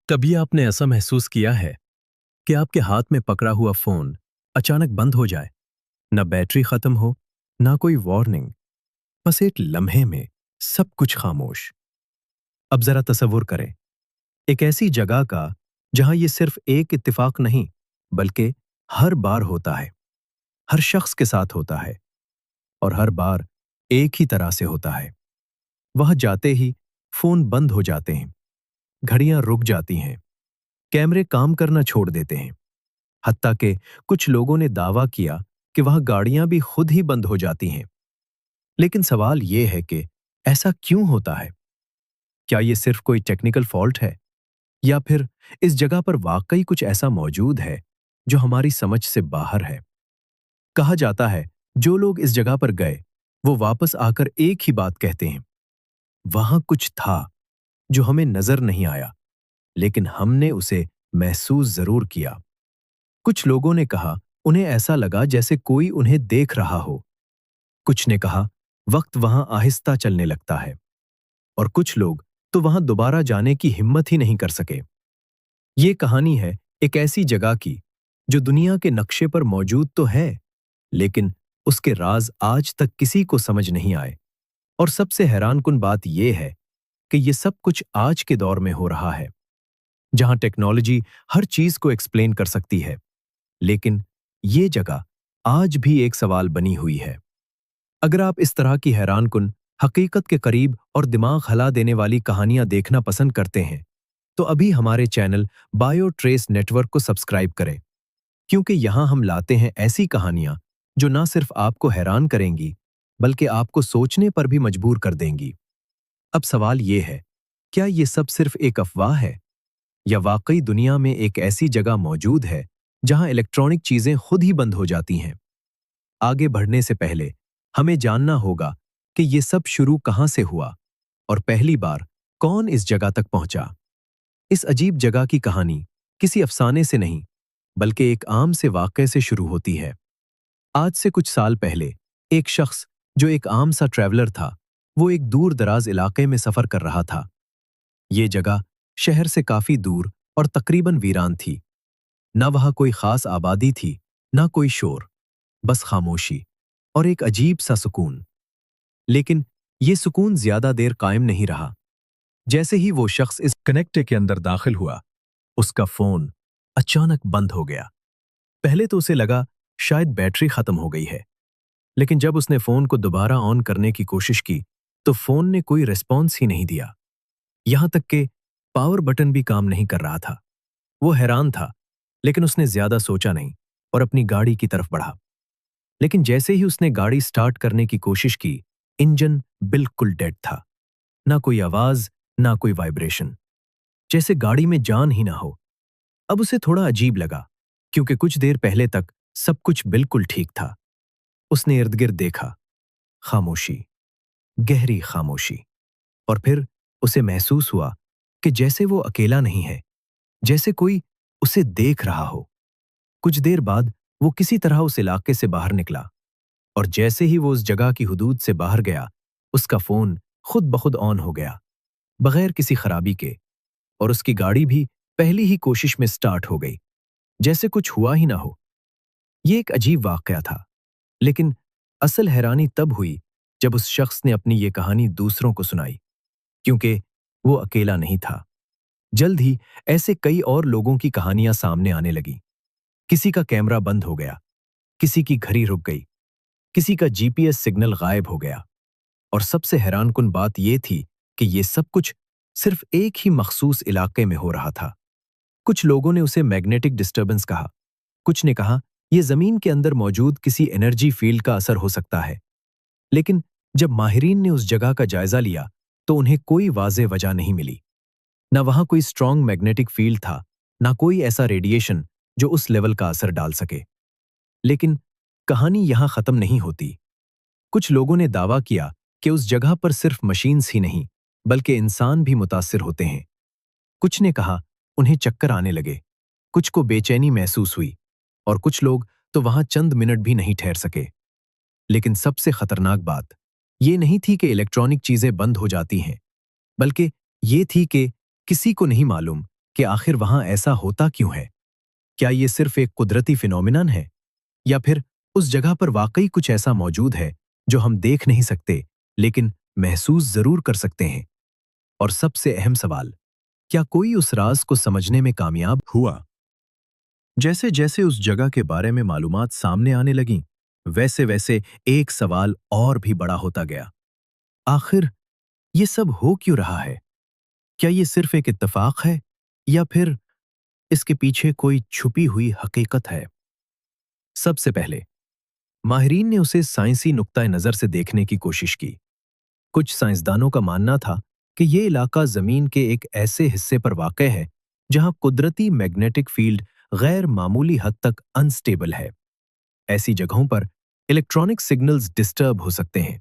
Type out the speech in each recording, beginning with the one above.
कभी आपने ऐसा महसूस किया है कि आपके हाथ में पकड़ा हुआ फोन अचानक बंद हो जाए? न बैटरी खत्म हो, ना कोई वार्निंग, बस एक लम्हे में सब कुछ खामोश। अब जरा तसव्वुर करें, एक ऐसी जगह का जहां ये सिर्फ एक इत्तेफाक नहीं, बल्कि हर बार होता है, हर शख्स के साथ होता है और हर बार एक ही तरह से होता है। वहां जाते ही फोन बंद हो जाते हैं, घड़ियां रुक जाती हैं, कैमरे काम करना छोड़ देते हैं। हत्ता के कुछ लोगों ने दावा किया कि वह गाड़ियां भी खुद ही बंद हो जाती हैं। लेकिन सवाल यह है कि ऐसा क्यों होता है? क्या ये सिर्फ कोई टेक्निकल फॉल्ट है, या फिर इस जगह पर वाकई कुछ ऐसा मौजूद है जो हमारी समझ से बाहर है? कहा जाता है, जो लोग इस जगह पर गए वो वापस आकर एक ही बात कहते हैं, वहां कुछ था जो हमें नजर नहीं आया, लेकिन हमने उसे महसूस जरूर किया। कुछ लोगों ने कहा उन्हें ऐसा लगा जैसे कोई उन्हें देख रहा हो। कुछ ने कहा वक्त वहां आहिस्ता चलने लगता है, और कुछ लोग तो वहां दोबारा जाने की हिम्मत ही नहीं कर सके। ये कहानी है एक ऐसी जगह की जो दुनिया के नक्शे पर मौजूद तो है, लेकिन उसके राज आज तक किसी को समझ नहीं आए। और सबसे हैरानकुन बात यह है कि ये सब कुछ आज के दौर में हो रहा है, जहां टेक्नोलॉजी हर चीज को एक्सप्लेन कर सकती है, लेकिन ये जगह आज भी एक सवाल बनी हुई है। अगर आप इस तरह की हैरानकुन, हकीकत के करीब और दिमाग हिला देने वाली कहानियां देखना पसंद करते हैं, तो अभी हमारे चैनल बायो ट्रेस नेटवर्क को सब्सक्राइब करें, क्योंकि यहां हम लाते हैं ऐसी कहानियां जो ना सिर्फ आपको हैरान करेंगी, बल्कि आपको सोचने पर भी मजबूर कर देंगी। अब सवाल यह है, क्या ये सब सिर्फ एक अफवाह है, या वाकई दुनिया में एक ऐसी जगह मौजूद है जहां इलेक्ट्रॉनिक चीजें खुद ही बंद हो जाती हैं? आगे बढ़ने से पहले हमें जानना होगा कि ये सब शुरू कहां से हुआ और पहली बार कौन इस जगह तक पहुंचा। इस अजीब जगह की कहानी किसी अफसाने से नहीं, बल्कि एक आम से वाक़ये से शुरू होती है। आज से कुछ साल पहले एक शख्स, जो एक आम सा ट्रैवलर था, वो एक दूर दराज इलाके में सफर कर रहा था। ये जगह शहर से काफी दूर और तकरीबन वीरान थी। न वहां कोई खास आबादी थी, न कोई शोर, बस खामोशी और एक अजीब सा सुकून। लेकिन ये सुकून ज्यादा देर कायम नहीं रहा। जैसे ही वो शख्स इस कनेक्टे के अंदर दाखिल हुआ, उसका फोन अचानक बंद हो गया। पहले तो उसे लगा शायद बैटरी खत्म हो गई है, लेकिन जब उसने फोन को दोबारा ऑन करने की कोशिश की, तो फोन ने कोई रिस्पॉन्स ही नहीं दिया। यहां तक कि पावर बटन भी काम नहीं कर रहा था। वो हैरान था, लेकिन उसने ज्यादा सोचा नहीं और अपनी गाड़ी की तरफ बढ़ा। लेकिन जैसे ही उसने गाड़ी स्टार्ट करने की कोशिश की, इंजन बिल्कुल डेड था। ना कोई आवाज, ना कोई वाइब्रेशन, जैसे गाड़ी में जान ही ना हो। अब उसे थोड़ा अजीब लगा, क्योंकि कुछ देर पहले तक सब कुछ बिल्कुल ठीक था। उसने इर्द गिर्द देखा, खामोशी, गहरी खामोशी। और फिर उसे महसूस हुआ कि जैसे वो अकेला नहीं है, जैसे कोई उसे देख रहा हो। कुछ देर बाद वो किसी तरह उस इलाके से बाहर निकला, और जैसे ही वो उस जगह की हुदूद से बाहर गया, उसका फोन खुद ब खुद ऑन हो गया, बगैर किसी खराबी के। और उसकी गाड़ी भी पहली ही कोशिश में स्टार्ट हो गई, जैसे कुछ हुआ ही ना हो। ये एक अजीब वाकया था, लेकिन असल हैरानी तब हुई जब उस शख्स ने अपनी ये कहानी दूसरों को सुनाई, क्योंकि वो अकेला नहीं था। जल्द ही ऐसे कई और लोगों की कहानियां सामने आने लगी। किसी का कैमरा बंद हो गया, किसी की घड़ी रुक गई, किसी का जीपीएस सिग्नल गायब हो गया। और सबसे हैरानकुन बात यह थी कि ये सब कुछ सिर्फ एक ही मखसूस इलाके में हो रहा था। कुछ लोगों ने उसे मैग्नेटिक डिस्टर्बेंस कहा, कुछ ने कहा यह जमीन के अंदर मौजूद किसी एनर्जी फील्ड का असर हो सकता है। लेकिन जब माहिरीन ने उस जगह का जायजा लिया, तो उन्हें कोई वाज़ेह वजह नहीं मिली। न वहां कोई स्ट्रॉन्ग मैग्नेटिक फील्ड था, न कोई ऐसा रेडिएशन जो उस लेवल का असर डाल सके। लेकिन कहानी यहां खत्म नहीं होती। कुछ लोगों ने दावा किया कि उस जगह पर सिर्फ मशीन्स ही नहीं, बल्कि इंसान भी मुतासिर होते हैं। कुछ ने कहा उन्हें चक्कर आने लगे, कुछ को बेचैनी महसूस हुई, और कुछ लोग तो वहां चंद मिनट भी नहीं ठहर सके। लेकिन सबसे खतरनाक बात ये नहीं थी कि इलेक्ट्रॉनिक चीजें बंद हो जाती हैं, बल्कि ये थी कि किसी को नहीं मालूम کہ آخر وہاں ایسا ہوتا کیوں ہے؟ کیا یہ صرف ایک قدرتی فینومینن ہے یا پھر اس جگہ پر واقعی کچھ ایسا موجود ہے جو ہم دیکھ نہیں سکتے لیکن محسوس ضرور کر سکتے ہیں؟ اور سب سے اہم سوال، کیا کوئی اس راز کو سمجھنے میں کامیاب ہوا؟ جیسے جیسے اس جگہ کے بارے میں معلومات سامنے آنے لگیں، ویسے ویسے ایک سوال اور بھی بڑا ہوتا گیا۔ آخر یہ سب ہو کیوں رہا ہے؟ کیا یہ صرف ایک اتفاق ہے یا پھر اس کے پیچھے کوئی چھپی ہوئی حقیقت ہے؟ سب سے پہلے ماہرین نے اسے سائنسی نقطۂ نظر سے دیکھنے کی کوشش کی۔ کچھ سائنسدانوں کا ماننا تھا کہ یہ علاقہ زمین کے ایک ایسے حصے پر واقع ہے جہاں قدرتی میگنیٹک فیلڈ غیر معمولی حد تک انسٹیبل ہے۔ ایسی جگہوں پر الیکٹرانک سگنلز ڈسٹرب ہو سکتے ہیں،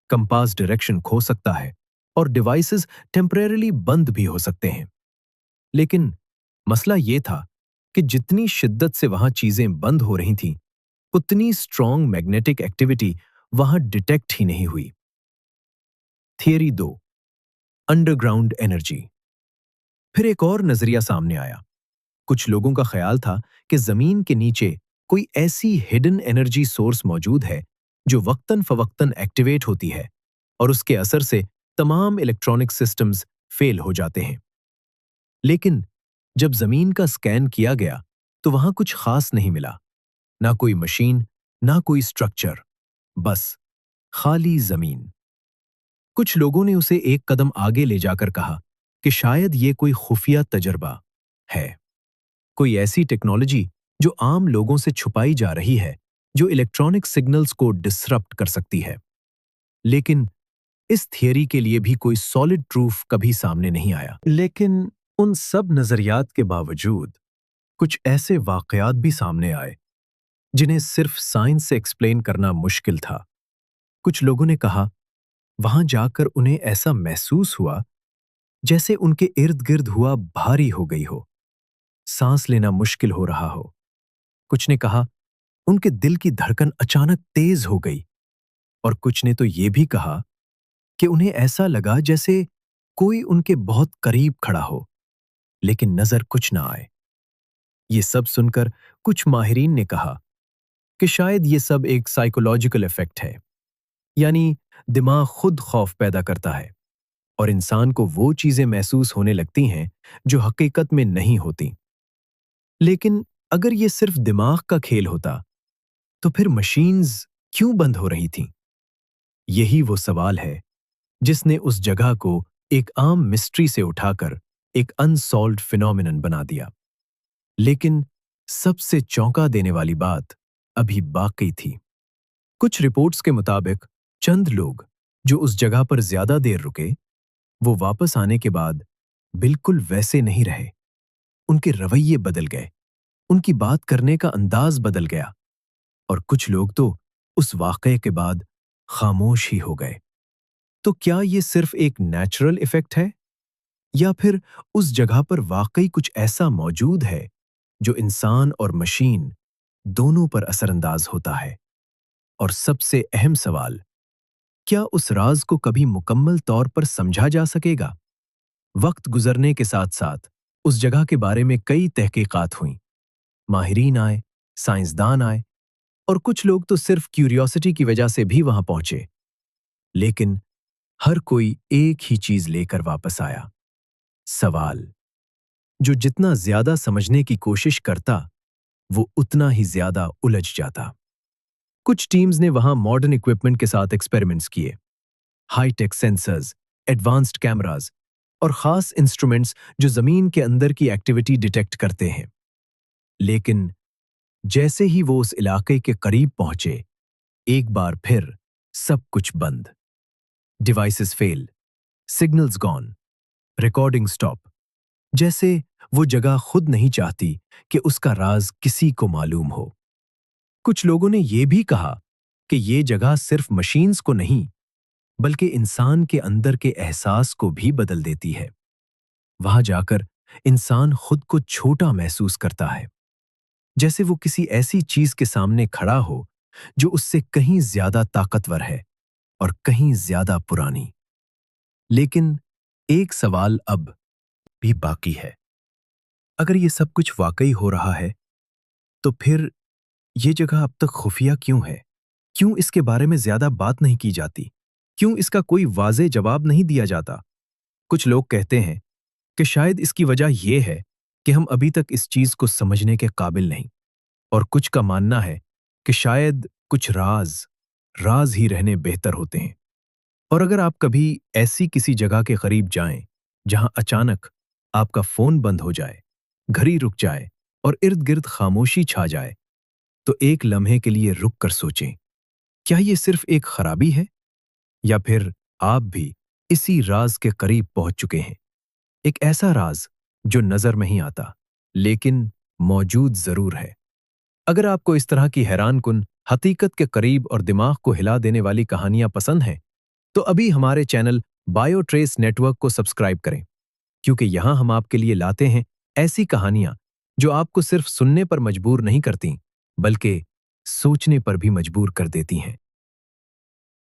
کمپاس ڈائریکشن کھو سکتا ہے اور ڈیوائسز ٹیمپریرلی بند بھی ہو سکتے ہیں۔ لیکن مسئلہ یہ تھا کہ جتنی شدت سے وہاں چیزیں بند ہو رہی تھیں، اتنی اسٹرانگ میگنیٹک ایکٹیویٹی وہاں ڈیٹیکٹ ہی نہیں ہوئی۔ Theory 2، under ground energy. پھر ایک اور نظریہ سامنے آیا۔ کچھ لوگوں کا خیال تھا کہ زمین کے نیچے کوئی ایسی ہڈن انرجی سورس موجود ہے جو وقتاً فوقتاً ایکٹیویٹ ہوتی ہے اور اس کے اثر سے تمام الیکٹرانک سسٹمز فیل ہو جاتے ہیں۔ لیکن جب زمین کا سکین کیا گیا تو وہاں کچھ خاص نہیں ملا، نہ کوئی مشین، نہ کوئی سٹرکچر، بس خالی زمین۔ کچھ لوگوں نے اسے ایک قدم آگے لے جا کر کہا کہ شاید یہ کوئی خفیہ تجربہ ہے، کوئی ایسی ٹیکنالوجی جو عام لوگوں سے چھپائی جا رہی ہے، جو الیکٹرانک سگنلز کو ڈسرپٹ کر سکتی ہے۔ لیکن اس تھیوری کے لیے بھی کوئی سالڈ پروف کبھی سامنے نہیں آیا۔ لیکن ان سب نظریات کے باوجود کچھ ایسے واقعات بھی سامنے آئے جنہیں صرف سائنس سے ایکسپلین کرنا مشکل تھا۔ کچھ لوگوں نے کہا وہاں جا کر انہیں ایسا محسوس ہوا جیسے ان کے ارد گرد ہوا بھاری ہو گئی ہو، سانس لینا مشکل ہو رہا ہو۔ کچھ نے کہا ان کے دل کی دھڑکن اچانک تیز ہو گئی، اور کچھ نے تو یہ بھی کہا کہ انہیں ایسا لگا جیسے کوئی ان کے بہت قریب کھڑا ہو لیکن نظر کچھ نہ آئے۔ یہ سب سن کر کچھ ماہرین نے کہا کہ شاید یہ سب ایک سائیکولوجیکل ایفیکٹ ہے، یعنی دماغ خود خوف پیدا کرتا ہے اور انسان کو وہ چیزیں محسوس ہونے لگتی ہیں جو حقیقت میں نہیں ہوتی۔ لیکن اگر یہ صرف دماغ کا کھیل ہوتا تو پھر مشینز کیوں بند ہو رہی تھیں؟ یہی وہ سوال ہے جس نے اس جگہ کو ایک عام مسٹری سے اٹھا کر ایک انسالوڈ فینومینن بنا دیا۔ لیکن سب سے چونکا دینے والی بات ابھی باقی تھی۔ کچھ رپورٹس کے مطابق چند لوگ جو اس جگہ پر زیادہ دیر رکے، وہ واپس آنے کے بعد بالکل ویسے نہیں رہے۔ ان کے رویے بدل گئے، ان کی بات کرنے کا انداز بدل گیا، اور کچھ لوگ تو اس واقعے کے بعد خاموش ہی ہو گئے۔ تو کیا یہ صرف ایک نیچرل ایفیکٹ ہے یا پھر اس جگہ پر واقعی کچھ ایسا موجود ہے جو انسان اور مشین دونوں پر اثر انداز ہوتا ہے؟ اور سب سے اہم سوال، کیا اس راز کو کبھی مکمل طور پر سمجھا جا سکے گا؟ وقت گزرنے کے ساتھ ساتھ اس جگہ کے بارے میں کئی تحقیقات ہوئیں، ماہرین آئے، سائنسدان آئے، اور کچھ لوگ تو صرف کیوریوسٹی کی وجہ سے بھی وہاں پہنچے۔ لیکن ہر کوئی ایک ہی چیز لے کر واپس آیا، سوال جو جتنا زیادہ سمجھنے کی کوشش کرتا وہ اتنا ہی زیادہ الجھ جاتا۔ کچھ ٹیمز نے وہاں ماڈرن اکوپمنٹ کے ساتھ ایکسپیریمنٹس کیے، high tech censors, advanced cameras اور خاص انسٹرومنٹس جو زمین کے اندر کی ایکٹیویٹی ڈیٹیکٹ کرتے ہیں۔ لیکن جیسے ہی وہ اس علاقے کے قریب پہنچے، ایک بار پھر سب کچھ بند، ڈیوائسز فیل، سگنلز گون، ریکارڈنگ سٹاپ، جیسے وہ جگہ خود نہیں چاہتی کہ اس کا راز کسی کو معلوم ہو۔ کچھ لوگوں نے یہ بھی کہا کہ یہ جگہ صرف مشینز کو نہیں بلکہ انسان کے اندر کے احساس کو بھی بدل دیتی ہے۔ وہاں جا کر انسان خود کو چھوٹا محسوس کرتا ہے، جیسے وہ کسی ایسی چیز کے سامنے کھڑا ہو جو اس سے کہیں زیادہ طاقتور ہے اور کہیں زیادہ پرانی۔ لیکن ایک سوال اب بھی باقی ہے، अगर ये सब कुछ वाकई हो रहा है, तो फिर ये जगह अब तक खुफिया क्यों है? क्यों इसके बारे में ज्यादा बात नहीं की जाती? क्यों इसका कोई वाज़ेह जवाब नहीं दिया जाता? कुछ लोग कहते हैं कि शायद इसकी वजह यह है कि हम अभी तक इस चीज को समझने के काबिल नहीं, और कुछ का मानना है कि शायद कुछ राज राज ही रहने बेहतर होते हैं। और अगर आप कभी ऐसी किसी जगह के करीब जाएं जहां अचानक आपका फोन बंद हो जाए, घड़ी रुक जाए और इर्द गिर्द खामोशी छा जाए, तो एक लम्हे के लिए रुक कर सोचें, क्या ये सिर्फ एक खराबी है, या फिर आप भी इसी राज के करीब पहुंच चुके हैं? एक ऐसा राज जो नजर नहीं आता, लेकिन मौजूद जरूर है। अगर आपको इस तरह की हैरान कुन, हकीकत के करीब और दिमाग को हिला देने वाली कहानियां पसंद हैं, तो अभी हमारे चैनल बायोट्रेस नेटवर्क को सब्सक्राइब करें, क्योंकि यहां हम आपके लिए लाते हैं ऐसी कहानियां जो आपको सिर्फ सुनने पर मजबूर नहीं करती, बल्कि सोचने पर भी मजबूर कर देती हैं।